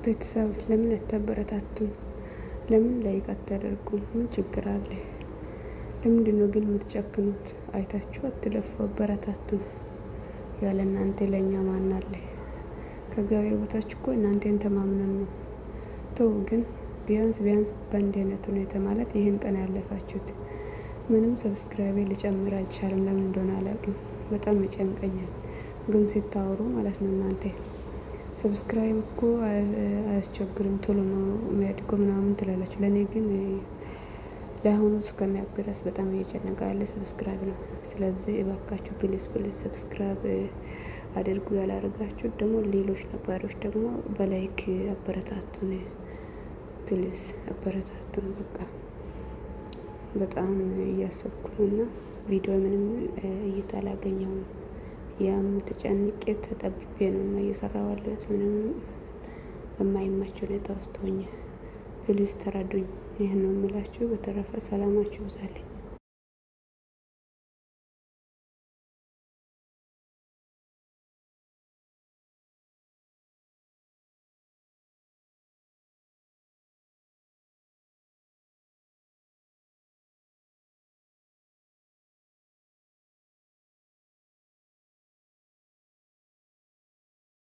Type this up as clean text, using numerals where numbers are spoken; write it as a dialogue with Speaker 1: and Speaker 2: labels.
Speaker 1: ቤተሰብ ለምን አታበረታቱም? ለምን ላይክ አታደርጉም? ምን ችግር አለ? ለምንድነው ግን የምትጨክኑት? አይታችሁ አትለፉ፣ አበረታቱን። ያለ እናንተ ለኛ ማን አለ? ከገበያ ቦታች እኮ እናንተን ተማምነን ነው። ተው ግን ቢያንስ በእንዲህ አይነት ሁኔታ ማለት ይህን ቀን ያለፋችሁት ምንም ሰብስክራይብ ሊጨምር አልቻለም። ለምን እንደሆነ አላውቅም። በጣም ይጨንቀኛል። ግን ሲታወሩ ማለት ነው እናንተ ሰብስክራይብ እኮ አያስቸግርም ቶሎ ነው የሚያድገው ምናምን ትላላችሁ። ለእኔ ግን ለአሁኑ እስከሚያውቅ ድረስ በጣም እየጨነቀ ያለ ሰብስክራይብ ነው። ስለዚህ እባካችሁ ፕሊስ ሰብስክራይብ አድርጉ። ያላደረጋችሁት ደግሞ ሌሎች ነባሮች ደግሞ በላይክ አበረታቱን። ፕሊስ አበረታቱን። በቃ በጣም እያሰብኩ ነውና ቪዲዮ ምንም እይታ አላገኘሁም። ያም ተጨንቄ ተጠብቤ ነው እና እየሰራሁ ያለሁት ምንም በማይመች ሁኔታ ውስጥ ሆኜ። ፕሊዝ ተረዱኝ። ይህን ነው የምላችሁ። በተረፈ ሰላማችሁ ይብዛልኝ።